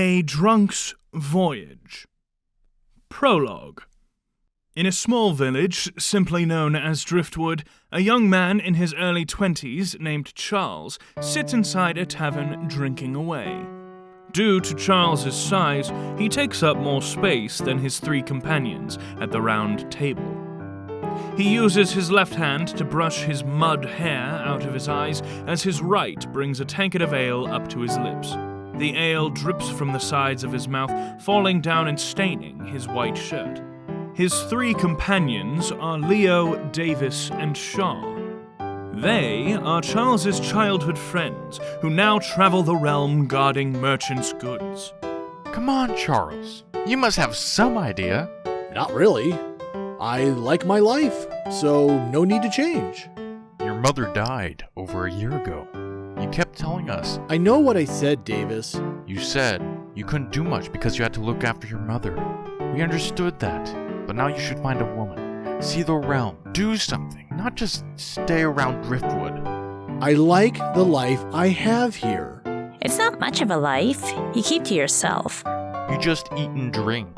A Drunk's Voyage. Prologue. In a small village, simply known as Driftwood, a young man in his early 20s named Charles sits inside a tavern drinking away. Due to Charles's size, he takes up more space than his three companions at the round table. He uses his left hand to brush his mud hair out of his eyes as his right brings a tankard of ale up to his lips. The ale drips from the sides of his mouth, falling down and staining his white shirt. His three companions are Leo, Davis, and Shaw. They are Charles's childhood friends, who now travel the realm guarding merchants' goods. Come on, Charles. You must have some idea. Not really. I like my life, so no need to change. Your mother died over a year ago. You kept telling us. I know what I said, Davis. You said you couldn't do much because you had to look after your mother. We understood that, but now you should find a woman. See the realm. Do something, not just stay around Driftwood. I like the life I have here. It's not much of a life. You keep to yourself. You just eat and drink.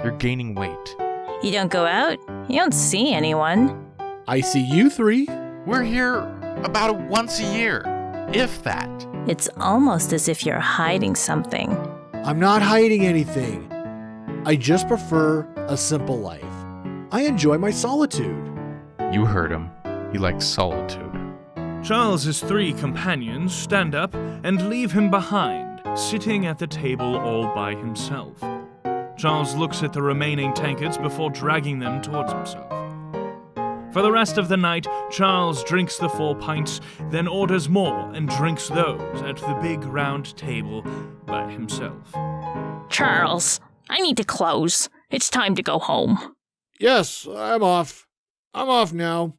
You're gaining weight. You don't go out. You don't see anyone. I see you three. We're here about once a year, if that. It's almost as if you're hiding something. I'm not hiding anything. I just prefer a simple life. I enjoy my solitude. You heard him. He likes solitude. Charles's three companions stand up and leave him behind, sitting at the table all by himself. Charles looks at the remaining tankards before dragging them towards himself. For the rest of the night, Charles drinks the 4 pints, then orders more and drinks those at the big round table by himself. Charles, I need to close. It's time to go home. Yes, I'm off. I'm off now.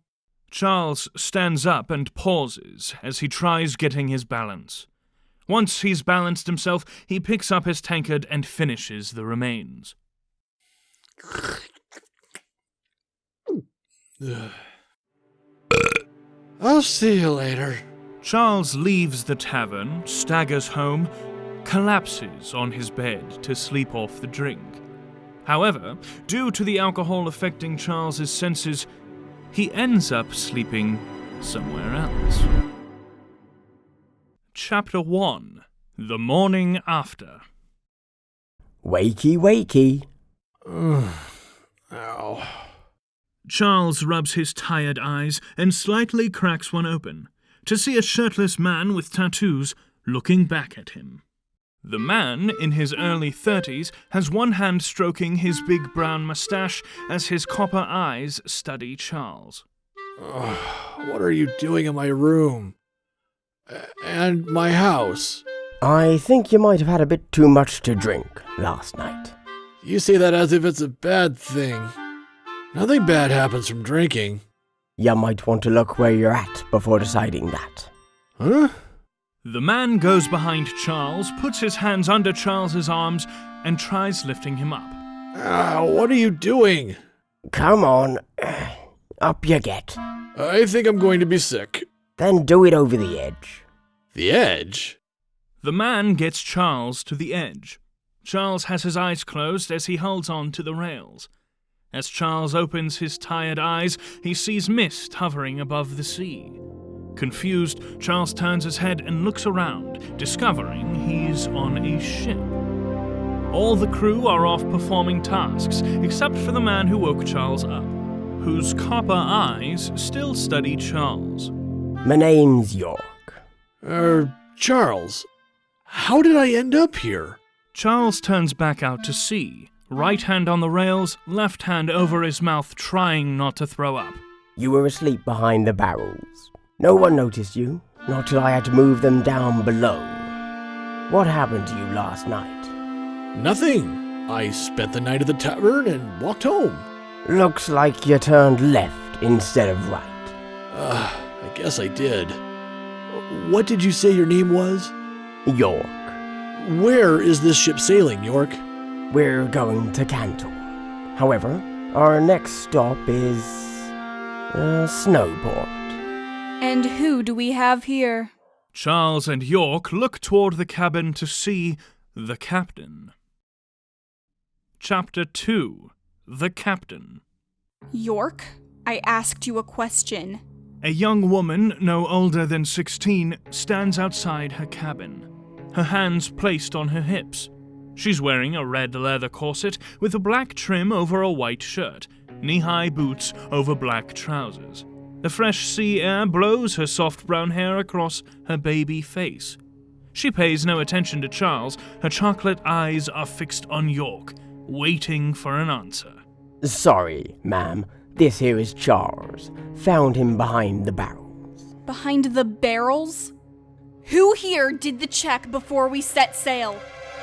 Charles stands up and pauses as he tries getting his balance. Once he's balanced himself, he picks up his tankard and finishes the remains. I'll see you later. Charles leaves the tavern, staggers home, collapses on his bed to sleep off the drink. However, due to the alcohol affecting Charles's senses, he ends up sleeping somewhere else. Chapter 1. The Morning After. Wakey, wakey. Ow. Charles rubs his tired eyes and slightly cracks one open, to see a shirtless man with tattoos looking back at him. The man, in his early 30s, has one hand stroking his big brown mustache as his copper eyes study Charles. What are you doing in my room? And my house? I think you might have had a bit too much to drink last night. You say that as if it's a bad thing. Nothing bad happens from drinking. You might want to look where you're at before deciding that. Huh? The man goes behind Charles, puts his hands under Charles's arms, and tries lifting him up. What are you doing? Come on. Up you get. I think I'm going to be sick. Then do it over the edge. The edge? The man gets Charles to the edge. Charles has his eyes closed as he holds on to the rails. As Charles opens his tired eyes, he sees mist hovering above the sea. Confused, Charles turns his head and looks around, discovering he's on a ship. All the crew are off performing tasks, except for the man who woke Charles up, whose copper eyes still study Charles. My name's York. Charles, how did I end up here? Charles turns back out to sea, right hand on the rails, left hand over his mouth, trying not to throw up. You were asleep behind the barrels. No one noticed you, not till I had to move them down below. What happened to you last night? Nothing. I spent the night at the tavern and walked home. Looks like you turned left instead of right. I guess I did. What did you say your name was? York. Where is this ship sailing, York? We're going to Cantor. However, our next stop is Snowport. And who do we have here? Charles and York look toward the cabin to see, The Captain. Chapter 2. The Captain. York, I asked you a question. A young woman, no older than 16, stands outside her cabin, her hands placed on her hips. She's wearing a red leather corset with a black trim over a white shirt, knee-high boots over black trousers. The fresh sea air blows her soft brown hair across her baby face. She pays no attention to Charles. Her chocolate eyes are fixed on York, waiting for an answer. Sorry, ma'am. This here is Charles. Found him behind the barrels. Behind the barrels? Who here did the check before we set sail?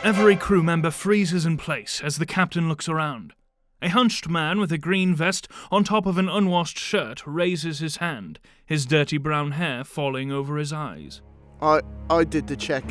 Every crew member freezes in place as the captain looks around. A hunched man with a green vest on top of an unwashed shirt raises his hand, his dirty brown hair falling over his eyes. I did the check.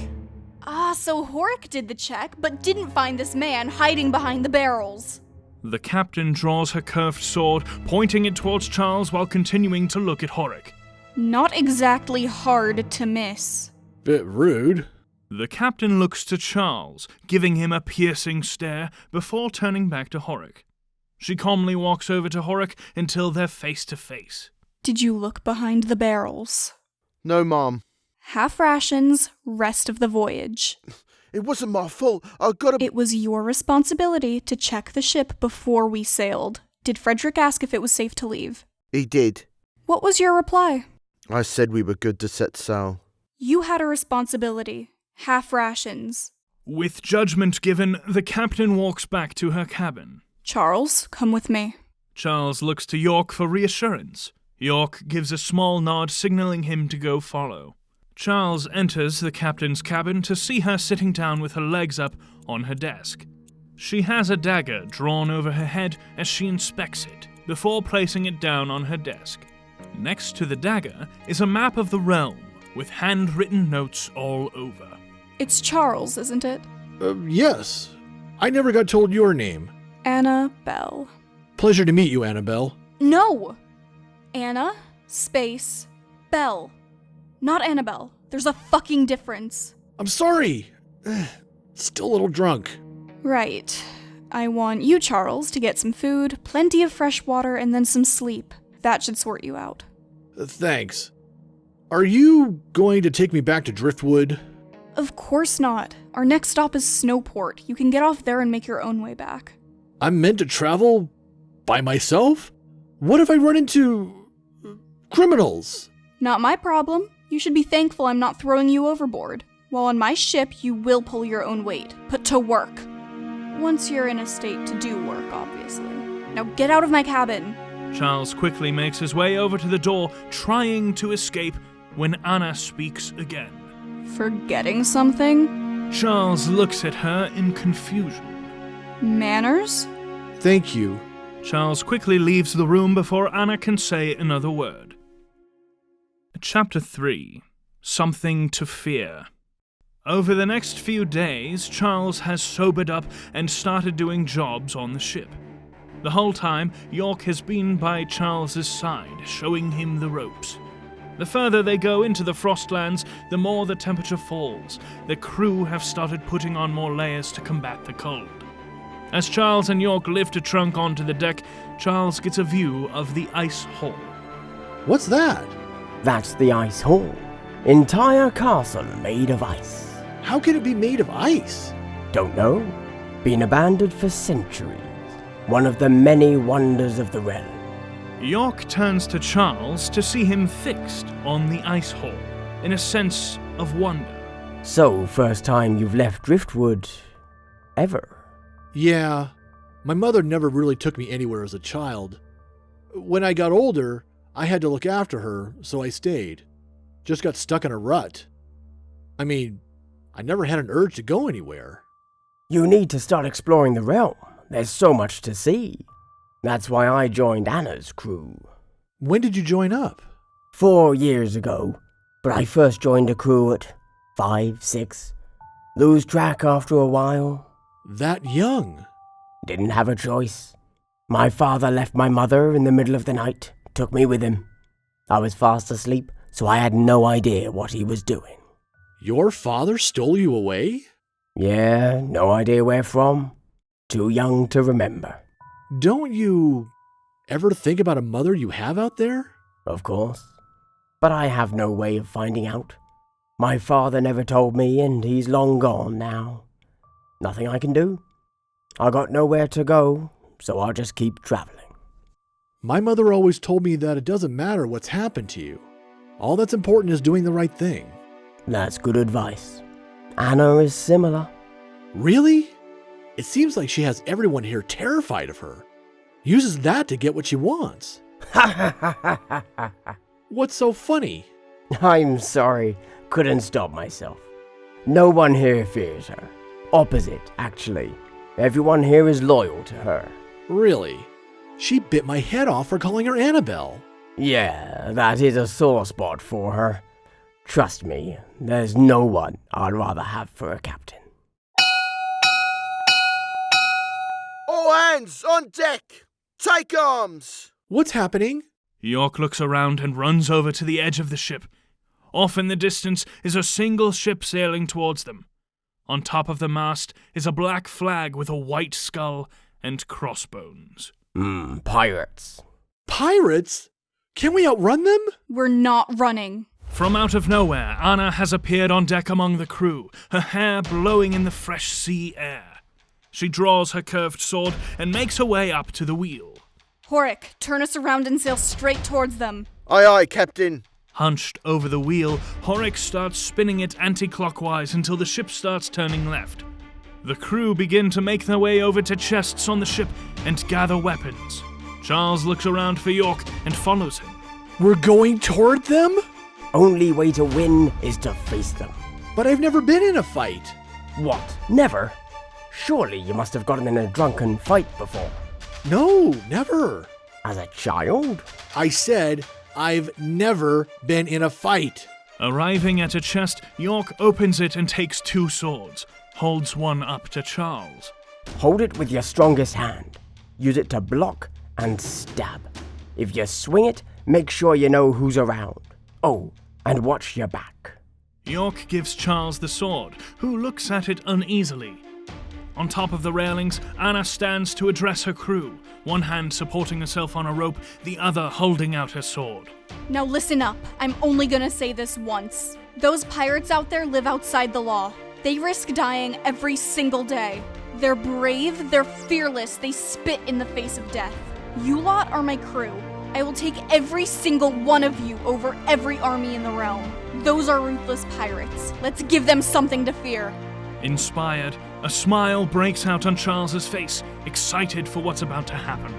So Horik did the check, but didn't find this man hiding behind the barrels. The captain draws her curved sword, pointing it towards Charles while continuing to look at Horik. Not exactly hard to miss. Bit rude. The captain looks to Charles, giving him a piercing stare before turning back to Horik. She calmly walks over to Horik until they're face to face. Did you look behind the barrels? No, Mom. Half rations, rest of the voyage. It wasn't my fault. It was your responsibility to check the ship before we sailed. Did Frederick ask if it was safe to leave? He did. What was your reply? I said we were good to set sail. You had a responsibility. Half rations. With judgment given, the captain walks back to her cabin. Charles, come with me. Charles looks to York for reassurance. York gives a small nod, signaling him to go follow. Charles enters the captain's cabin to see her sitting down with her legs up on her desk. She has a dagger drawn over her head as she inspects it, before placing it down on her desk. Next to the dagger is a map of the realm, with handwritten notes all over. It's Charles, isn't it? Yes. I never got told your name. Annabelle. Pleasure to meet you, Annabelle. No! Anna, space, Belle. Not Annabelle. There's a fucking difference. I'm sorry. Still a little drunk. Right. I want you, Charles, to get some food, plenty of fresh water, and then some sleep. That should sort you out. Thanks. Are you going to take me back to Driftwood? Of course not. Our next stop is Snowport. You can get off there and make your own way back. I'm meant to travel by myself? What if I run into criminals? Not my problem. You should be thankful I'm not throwing you overboard. While on my ship, you will pull your own weight. Put to work. Once you're in a state to do work, obviously. Now get out of my cabin. Charles quickly makes his way over to the door, trying to escape, when Anna speaks again. Forgetting something? Charles looks at her in confusion. Manners? Thank you. Charles quickly leaves the room before Anna can say another word. Chapter 3. Something to Fear. Over the next few days, Charles has sobered up and started doing jobs on the ship. The whole time, York has been by Charles's side, showing him the ropes. The further they go into the Frostlands, the more the temperature falls. The crew have started putting on more layers to combat the cold. As Charles and York lift a trunk onto the deck, Charles gets a view of the ice hall. What's that? That's the ice hall. Entire castle made of ice. How can it be made of ice? Don't know. Been abandoned for centuries. One of the many wonders of the realm. York turns to Charles to see him fixed on the ice hall, in a sense of wonder. So, first time you've left Driftwood ever? Yeah. My mother never really took me anywhere as a child. When I got older, I had to look after her, so I stayed. Just got stuck in a rut. I mean, I never had an urge to go anywhere. You need to start exploring the realm. There's so much to see. That's why I joined Anna's crew. When did you join up? 4 years ago. But I first joined a crew at 5, 6. Lose track after a while. That young? Didn't have a choice. My father left my mother in the middle of the night. Took me with him. I was fast asleep, so I had no idea what he was doing. Your father stole you away? Yeah, no idea where from. Too young to remember. Don't you ever think about a mother you have out there? Of course. But I have no way of finding out. My father never told me, and he's long gone now. Nothing I can do. I got nowhere to go, so I'll just keep traveling. My mother always told me that it doesn't matter what's happened to you. All that's important is doing the right thing. That's good advice. Anna is similar. Really? It seems like she has everyone here terrified of her. Uses that to get what she wants. What's so funny? I'm sorry, couldn't stop myself. No one here fears her. Opposite, actually. Everyone here is loyal to her. Really? She bit my head off for calling her Annabelle. Yeah, that is a sore spot for her. Trust me, there's no one I'd rather have for a captain. All hands on deck! Take arms! What's happening? York looks around and runs over to the edge of the ship. Off in the distance is a single ship sailing towards them. On top of the mast is a black flag with a white skull and crossbones. Pirates. Pirates? Can we outrun them? We're not running. From out of nowhere, Anna has appeared on deck among the crew, her hair blowing in the fresh sea air. She draws her curved sword and makes her way up to the wheel. Horik, turn us around and sail straight towards them. Aye, aye, Captain. Hunched over the wheel, Horik starts spinning it anti-clockwise until the ship starts turning left. The crew begin to make their way over to chests on the ship and gather weapons. Charles looks around for York and follows him. We're going toward them? Only way to win is to face them. But I've never been in a fight. What? Never? Surely you must have gotten in a drunken fight before. No, never. As a child? I said I've never been in a fight. Arriving at a chest, York opens it and takes 2 swords, holds one up to Charles. Hold it with your strongest hand. Use it to block and stab. If you swing it, make sure you know who's around. Oh, and watch your back. York gives Charles the sword, who looks at it uneasily. On top of the railings, Anna stands to address her crew, one hand supporting herself on a rope, the other holding out her sword. Now listen up. I'm only gonna say this once. Those pirates out there live outside the law. They risk dying every single day. They're brave, they're fearless, they spit in the face of death. You lot are my crew. I will take every single one of you over every army in the realm. Those are ruthless pirates. Let's give them something to fear. Inspired, a smile breaks out on Charles's face, excited for what's about to happen.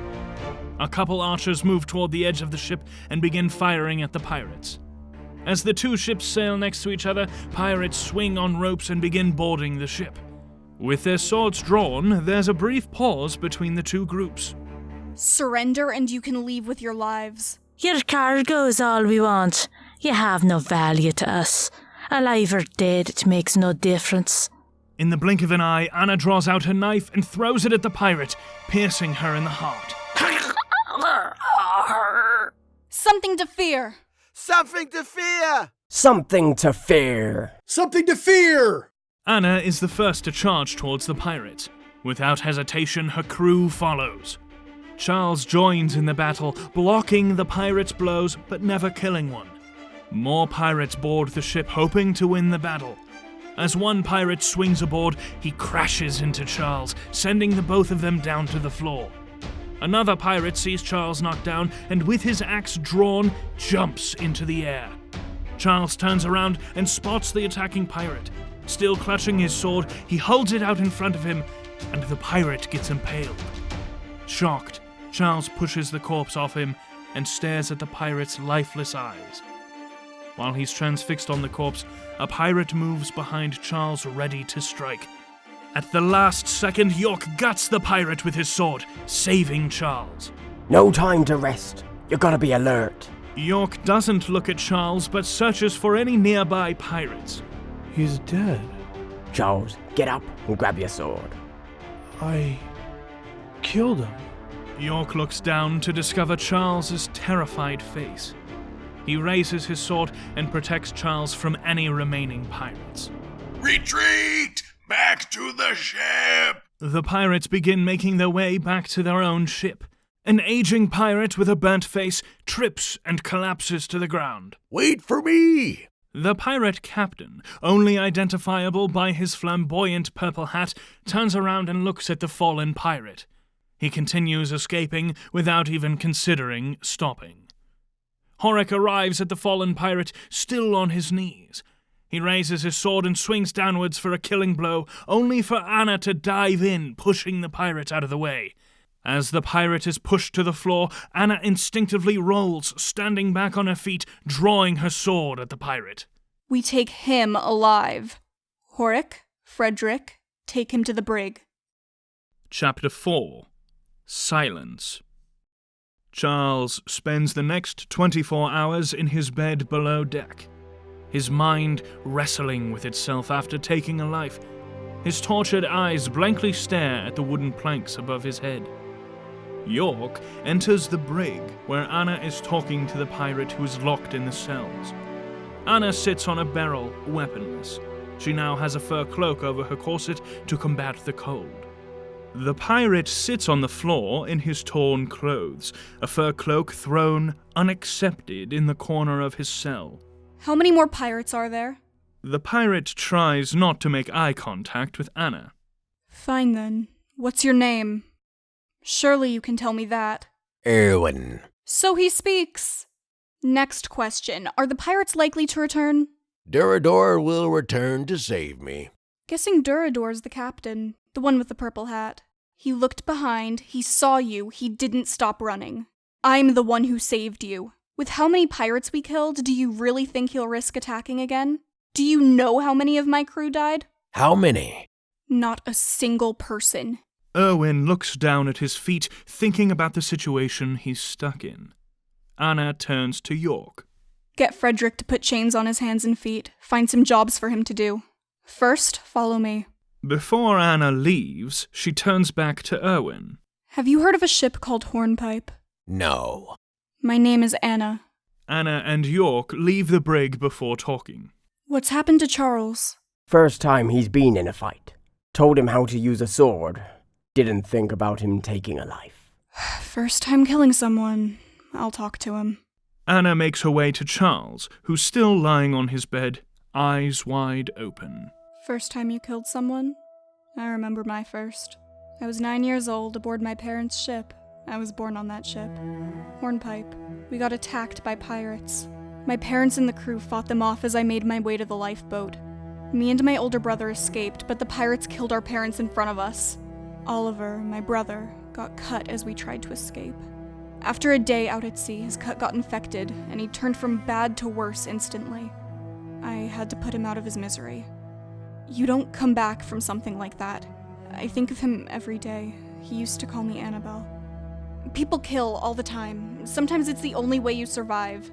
A couple archers move toward the edge of the ship and begin firing at the pirates. As the 2 ships sail next to each other, pirates swing on ropes and begin boarding the ship. With their swords drawn, there's a brief pause between the 2 groups. Surrender and you can leave with your lives. Your cargo is all we want. You have no value to us. Alive or dead, it makes no difference. In the blink of an eye, Anna draws out her knife and throws it at the pirate, piercing her in the heart. Something to fear. Something to fear! Something to fear. Something to fear! Anna is the first to charge towards the pirate. Without hesitation, her crew follows. Charles joins in the battle, blocking the pirates' blows but never killing one. More pirates board the ship, hoping to win the battle. As one pirate swings aboard, he crashes into Charles, sending the both of them down to the floor. Another pirate sees Charles knocked down and with his axe drawn, jumps into the air. Charles turns around and spots the attacking pirate. Still clutching his sword, he holds it out in front of him, and the pirate gets impaled. Shocked, Charles pushes the corpse off him and stares at the pirate's lifeless eyes. While he's transfixed on the corpse, a pirate moves behind Charles, ready to strike. At the last second, York guts the pirate with his sword, saving Charles. No time to rest. You gotta be alert. York doesn't look at Charles, but searches for any nearby pirates. He's dead. Charles, get up and grab your sword. I killed him. York looks down to discover Charles's terrified face. He raises his sword and protects Charles from any remaining pirates. Retreat! Back to the ship! The pirates begin making their way back to their own ship. An aging pirate with a burnt face trips and collapses to the ground. Wait for me! The pirate captain, only identifiable by his flamboyant purple hat, turns around and looks at the fallen pirate. He continues escaping without even considering stopping. Horik arrives at the fallen pirate, still on his knees. He raises his sword and swings downwards for a killing blow, only for Anna to dive in, pushing the pirate out of the way. As the pirate is pushed to the floor, Anna instinctively rolls, standing back on her feet, drawing her sword at the pirate. We take him alive. Horik, Frederick, take him to the brig. Chapter 4. Silence. Charles spends the next 24 hours in his bed below deck, his mind wrestling with itself after taking a life. His tortured eyes blankly stare at the wooden planks above his head. York enters the brig, where Anna is talking to the pirate who is locked in the cells. Anna sits on a barrel, weaponless. She now has a fur cloak over her corset to combat the cold. The pirate sits on the floor in his torn clothes, a fur cloak thrown unaccepted in the corner of his cell. How many more pirates are there? The pirate tries not to make eye contact with Anna. Fine then. What's your name? Surely you can tell me that. Erwin. So he speaks. Next question. Are the pirates likely to return? Durador will return to save me. Guessing Durador's the captain, the one with the purple hat. He looked behind, he saw you, he didn't stop running. I'm the one who saved you. With how many pirates we killed, do you really think he'll risk attacking again? Do you know how many of my crew died? How many? Not a single person. Erwin looks down at his feet, thinking about the situation he's stuck in. Anna turns to York. Get Frederick to put chains on his hands and feet. Find some jobs for him to do. First, follow me. Before Anna leaves, she turns back to Erwin. Have you heard of a ship called Hornpipe? No. My name is Anna. Anna and York leave the brig before talking. What's happened to Charles? First time he's been in a fight. Told him how to use a sword. Didn't think about him taking a life. First time killing someone. I'll talk to him. Anna makes her way to Charles, who's still lying on his bed, eyes wide open. First time you killed someone? I remember my first. I was 9 years old aboard my parents' ship. I was born on that ship. Hornpipe. We got attacked by pirates. My parents and the crew fought them off as I made my way to the lifeboat. Me and my older brother escaped, but the pirates killed our parents in front of us. Oliver, my brother, got cut as we tried to escape. After a day out at sea, his cut got infected, and he turned from bad to worse instantly. I had to put him out of his misery. You don't come back from something like that. I think of him every day. He used to call me Annabelle. People kill all the time. Sometimes it's the only way you survive.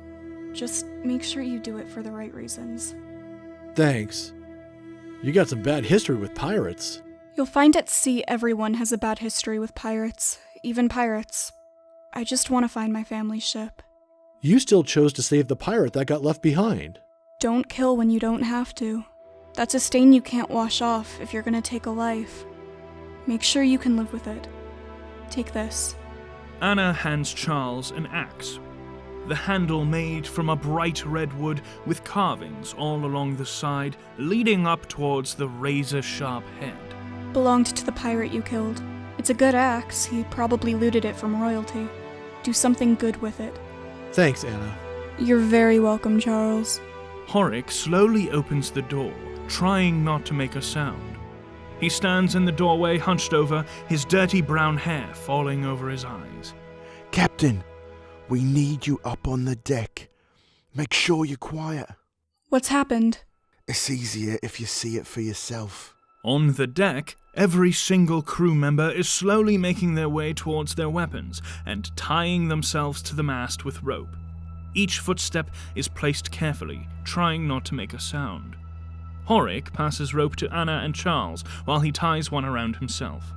Just make sure you do it for the right reasons. Thanks. You got some bad history with pirates. You'll find at sea everyone has a bad history with pirates, even pirates. I just want to find my family's ship. You still chose to save the pirate that got left behind. Don't kill when you don't have to. That's a stain you can't wash off if you're gonna take a life. Make sure you can live with it. Take this. Anna hands Charles an axe. The handle made from a bright red wood with carvings all along the side, leading up towards the razor-sharp head. Belonged to the pirate you killed. It's a good axe. He probably looted it from royalty. Do something good with it. Thanks, Anna. You're very welcome, Charles. Horik slowly opens the door, trying not to make a sound. He stands in the doorway hunched over, his dirty brown hair falling over his eyes. Captain, we need you up on the deck. Make sure you're quiet. What's happened? It's easier if you see it for yourself. On the deck, every single crew member is slowly making their way towards their weapons and tying themselves to the mast with rope. Each footstep is placed carefully, trying not to make a sound. Horik passes rope to Anna and Charles while he ties one around himself.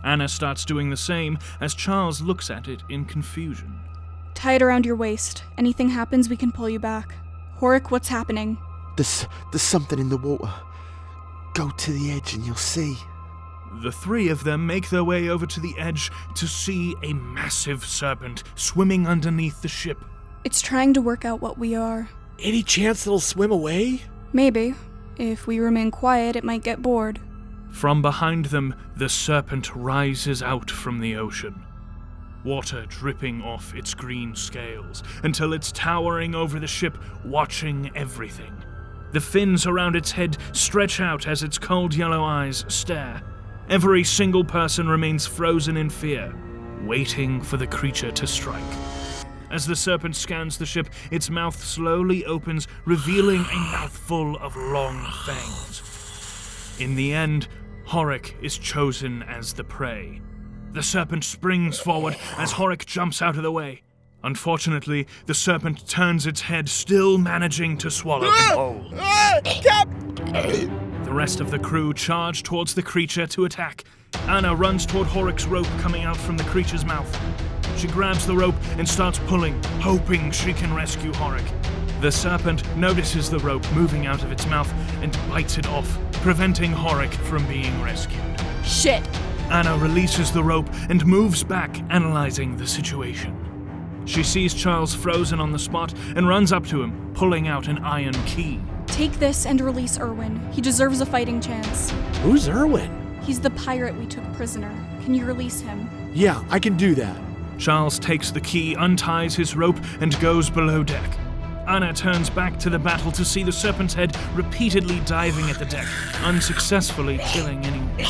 Anna starts doing the same as Charles looks at it in confusion. Tie it around your waist. Anything happens, we can pull you back. Horik, what's happening? There's something in the water. Go to the edge and you'll see. The three of them make their way over to the edge to see a massive serpent swimming underneath the ship. It's trying to work out what we are. Any chance it'll swim away? Maybe. If we remain quiet, it might get bored. From behind them, the serpent rises out from the ocean, water dripping off its green scales until it's towering over the ship, watching everything. The fins around its head stretch out as its cold yellow eyes stare. Every single person remains frozen in fear, waiting for the creature to strike. As the serpent scans the ship, its mouth slowly opens, revealing a mouthful of long fangs. In the end, Horik is chosen as the prey. The serpent springs forward as Horik jumps out of the way. Unfortunately, the serpent turns its head, still managing to swallow him whole. The rest of the crew charge towards the creature to attack. Anna runs toward Horik's rope coming out from the creature's mouth. She grabs the rope and starts pulling, hoping she can rescue Horik. The serpent notices the rope moving out of its mouth and bites it off, preventing Horik from being rescued. Shit! Anna releases the rope and moves back, analyzing the situation. She sees Charles frozen on the spot and runs up to him, pulling out an iron key. Take this and release Erwin. He deserves a fighting chance. Who's Erwin? He's the pirate we took prisoner. Can you release him? Yeah, I can do that. Charles takes the key, unties his rope, and goes below deck. Anna turns back to the battle to see the serpent's head repeatedly diving at the deck, unsuccessfully killing anyone.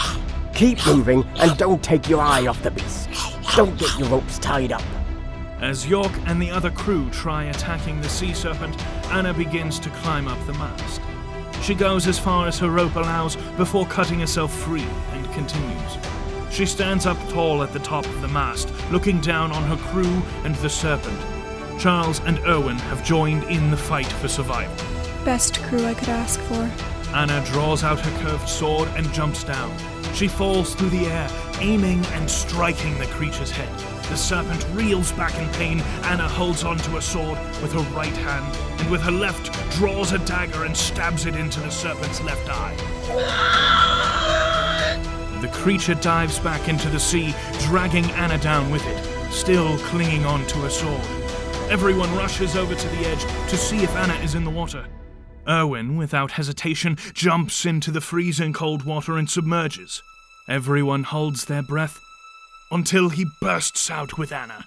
Keep moving and don't take your eye off the beast. Don't get your ropes tied up. As York and the other crew try attacking the sea serpent, Anna begins to climb up the mast. She goes as far as her rope allows before cutting herself free and continues. She stands up tall at the top of the mast, looking down on her crew and the serpent. Charles and Erwin have joined in the fight for survival. Best crew I could ask for. Anna draws out her curved sword and jumps down. She falls through the air, aiming and striking the creature's head. The serpent reels back in pain. Anna holds onto her sword with her right hand, and with her left draws a dagger and stabs it into the serpent's left eye. The creature dives back into the sea, dragging Anna down with it, still clinging on to her sword. Everyone rushes over to the edge to see if Anna is in the water. Erwin, without hesitation, jumps into the freezing cold water and submerges. Everyone holds their breath until he bursts out with Anna.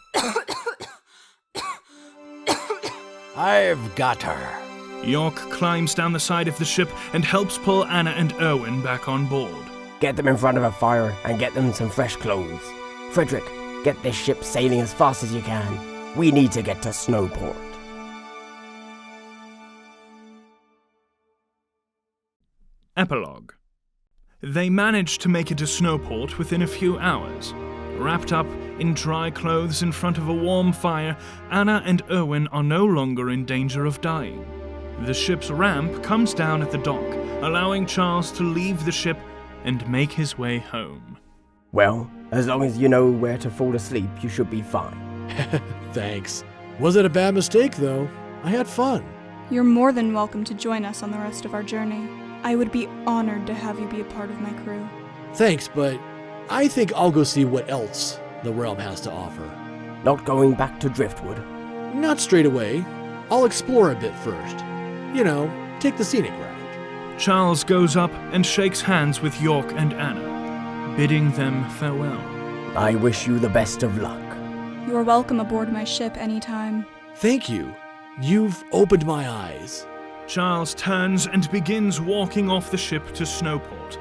I've got her. York climbs down the side of the ship and helps pull Anna and Erwin back on board. Get them in front of a fire and get them some fresh clothes. Frederick, get this ship sailing as fast as you can. We need to get to Snowport. Epilogue. They manage to make it to Snowport within a few hours. Wrapped up in dry clothes in front of a warm fire, Anna and Erwin are no longer in danger of dying. The ship's ramp comes down at the dock, allowing Charles to leave the ship and make his way home. Well, as long as you know where to fall asleep, you should be fine. Thanks. Wasn't a bad mistake, though. I had fun. You're more than welcome to join us on the rest of our journey. I would be honored to have you be a part of my crew. Thanks, but I think I'll go see what else the realm has to offer. Not going back to Driftwood? Not straight away. I'll explore a bit first. You know, take the scenic route. Charles goes up and shakes hands with York and Anna, bidding them farewell. I wish you the best of luck. You are welcome aboard my ship anytime. Thank you. You've opened my eyes. Charles turns and begins walking off the ship to Snowport,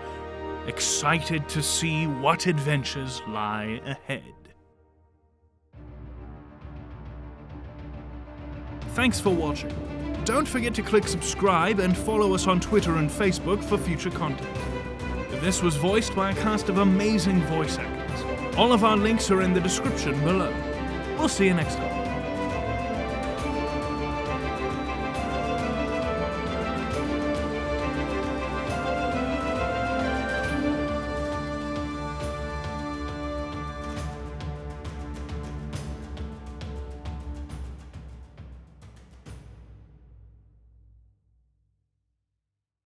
excited to see what adventures lie ahead. Thanks for watching. Don't forget to click subscribe and follow us on Twitter and Facebook for future content. This was voiced by a cast of amazing voice actors. All of our links are in the description below. We'll see you next time.